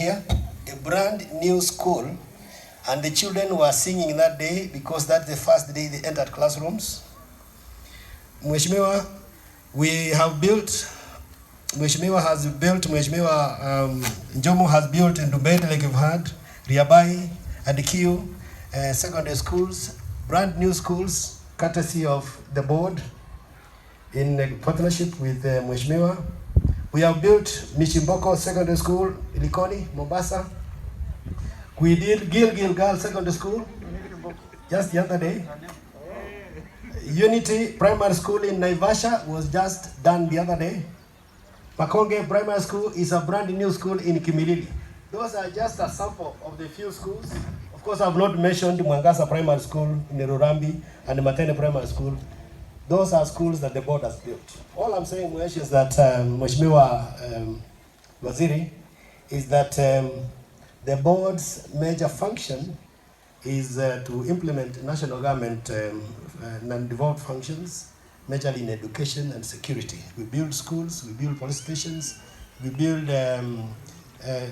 here, a brand new school, and the children were singing that day because that's the first day they entered classrooms. Mheshimiwa, Mheshimiwa Njomo has built in Dubai, like you've heard, Riabai and Kiu secondary schools, brand new schools, courtesy of the board in partnership with Mheshimiwa. We have built Mishimboko Secondary School, Likoni, Mombasa. We did Gilgil Girls Secondary School just the other day. Unity Primary School in Naivasha was just done the other day. Makonge Primary School is a brand new school in Kimilili. Those are just a sample of the few schools. Of course, I've not mentioned Mwangasa Primary School in Rurambi and Matene Primary School. Those are schools that the board has built. All I'm saying, Mwesh, is that Mheshimiwa Waziri, is that the board's major function is to implement national government non-devolved functions, majorly in education and security. We build schools, we build police stations, we build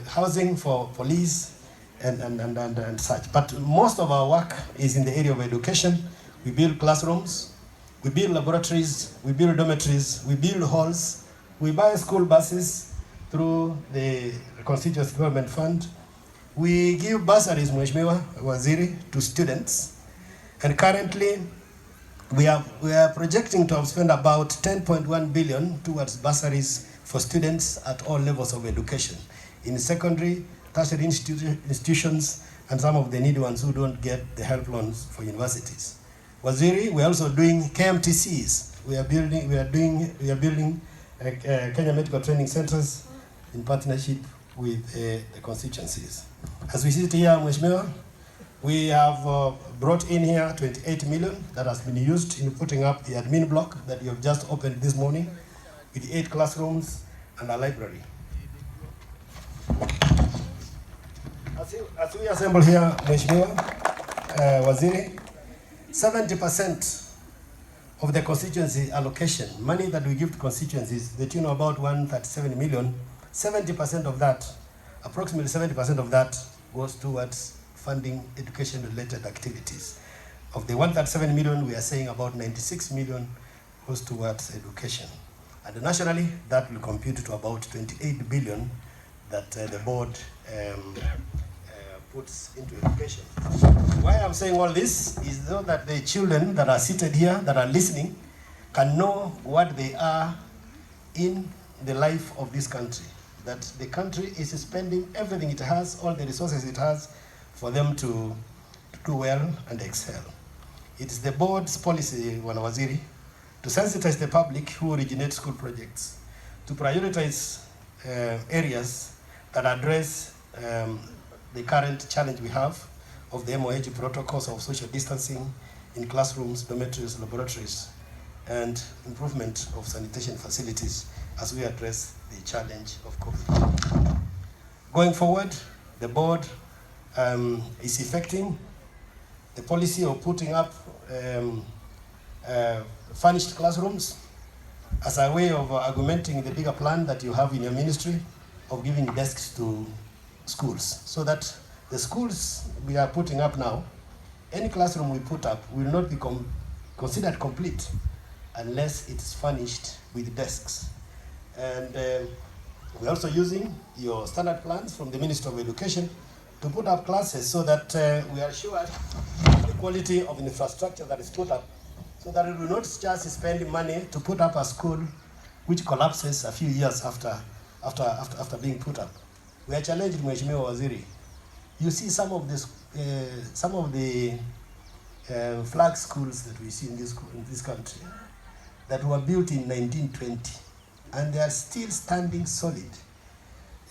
housing for police and such. But most of our work is in the area of education. We build classrooms, we build laboratories, we build dormitories, we build halls, we buy school buses through the Constituency Development Fund. We give bursaries, Mheshimiwa Waziri, to students. And currently, we are projecting to have spent about 10.1 billion towards bursaries for students at all levels of education, in secondary, tertiary institutions, and some of the needy ones who don't get the help loans for universities. Waziri, we are also doing KMTCs. We are building Kenya Medical Training Centers in partnership with the constituencies. As we sit here, Mheshimiwa, we have brought in here 28 million that has been used in putting up the admin block that you have just opened this morning with 8 classrooms and a library. As we assemble here, Mheshimiwa Waziri, 70% of the constituency allocation, money that we give to constituencies, the tune of about 137 million, 70% of that, approximately 70% of that goes towards funding education-related activities. Of the 137 million, we are saying about 96 million goes towards education. And nationally, that will compute to about 28 billion that the board puts into education. Why I'm saying all this is so that the children that are seated here, that are listening, can know what they are in the life of this country. That the country is spending everything it has, all the resources it has, for them to do well and excel. It is the board's policy, Bwana Waziri, to sensitize the public who originate school projects, to prioritize areas that address the current challenge we have of the MOH protocols of social distancing in classrooms, dormitories, laboratories, and improvement of sanitation facilities as we address the challenge of COVID. Going forward, the board is effecting the policy of putting up furnished classrooms as a way of augmenting the bigger plan that you have in your ministry of giving desks to schools, so that the schools we are putting up now, any classroom we put up will not be considered complete unless it is furnished with desks. And we're also using your standard plans from the Ministry of Education to put up classes so that we are sure the quality of infrastructure that is put up, so that we will not just spend money to put up a school which collapses a few years after being put up. We are challenged, Mheshimiwa Waziri. You see some of the flag schools that we see in this country that were built in 1920, and they are still standing solid.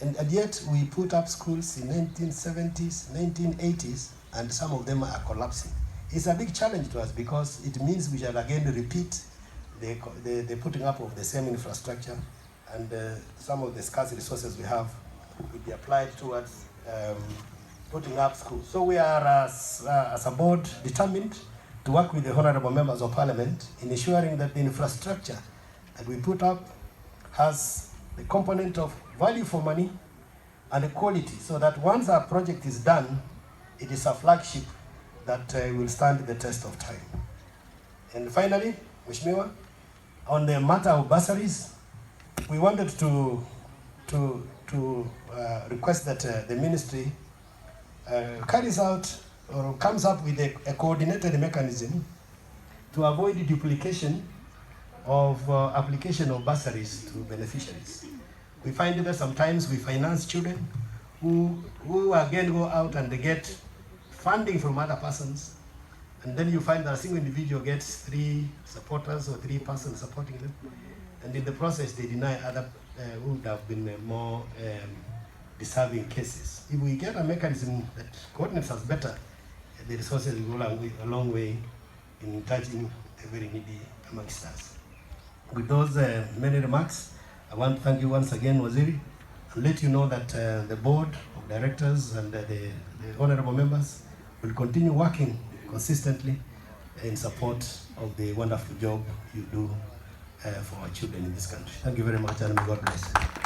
And yet we put up schools in 1970s, 1980s, and some of them are collapsing. It's a big challenge to us because it means we shall again repeat the putting up of the same infrastructure, and some of the scarce resources we have will be applied towards putting up schools. So we are, as a board, determined to work with the honorable members of parliament in ensuring that the infrastructure that we put up has the component of value for money, and quality, so that once our project is done, it is a flagship that will stand the test of time. And finally, Mheshimiwa, on the matter of bursaries, we wanted to request that the ministry carries out or comes up with a coordinated mechanism to avoid duplication of application of bursaries to beneficiaries. We find that sometimes we finance children who again go out and they get funding from other persons, and then you find that a single individual gets 3 supporters or 3 persons supporting them, and in the process they deny other who would have been more deserving cases. If we get a mechanism that coordinates us better, the resources will go a long way in touching the very needy amongst us. With those many remarks, I want to thank you once again, Waziri, and let you know that the board of directors and the honorable members will continue working consistently in support of the wonderful job you do for our children in this country. Thank you very much, and may God bless you.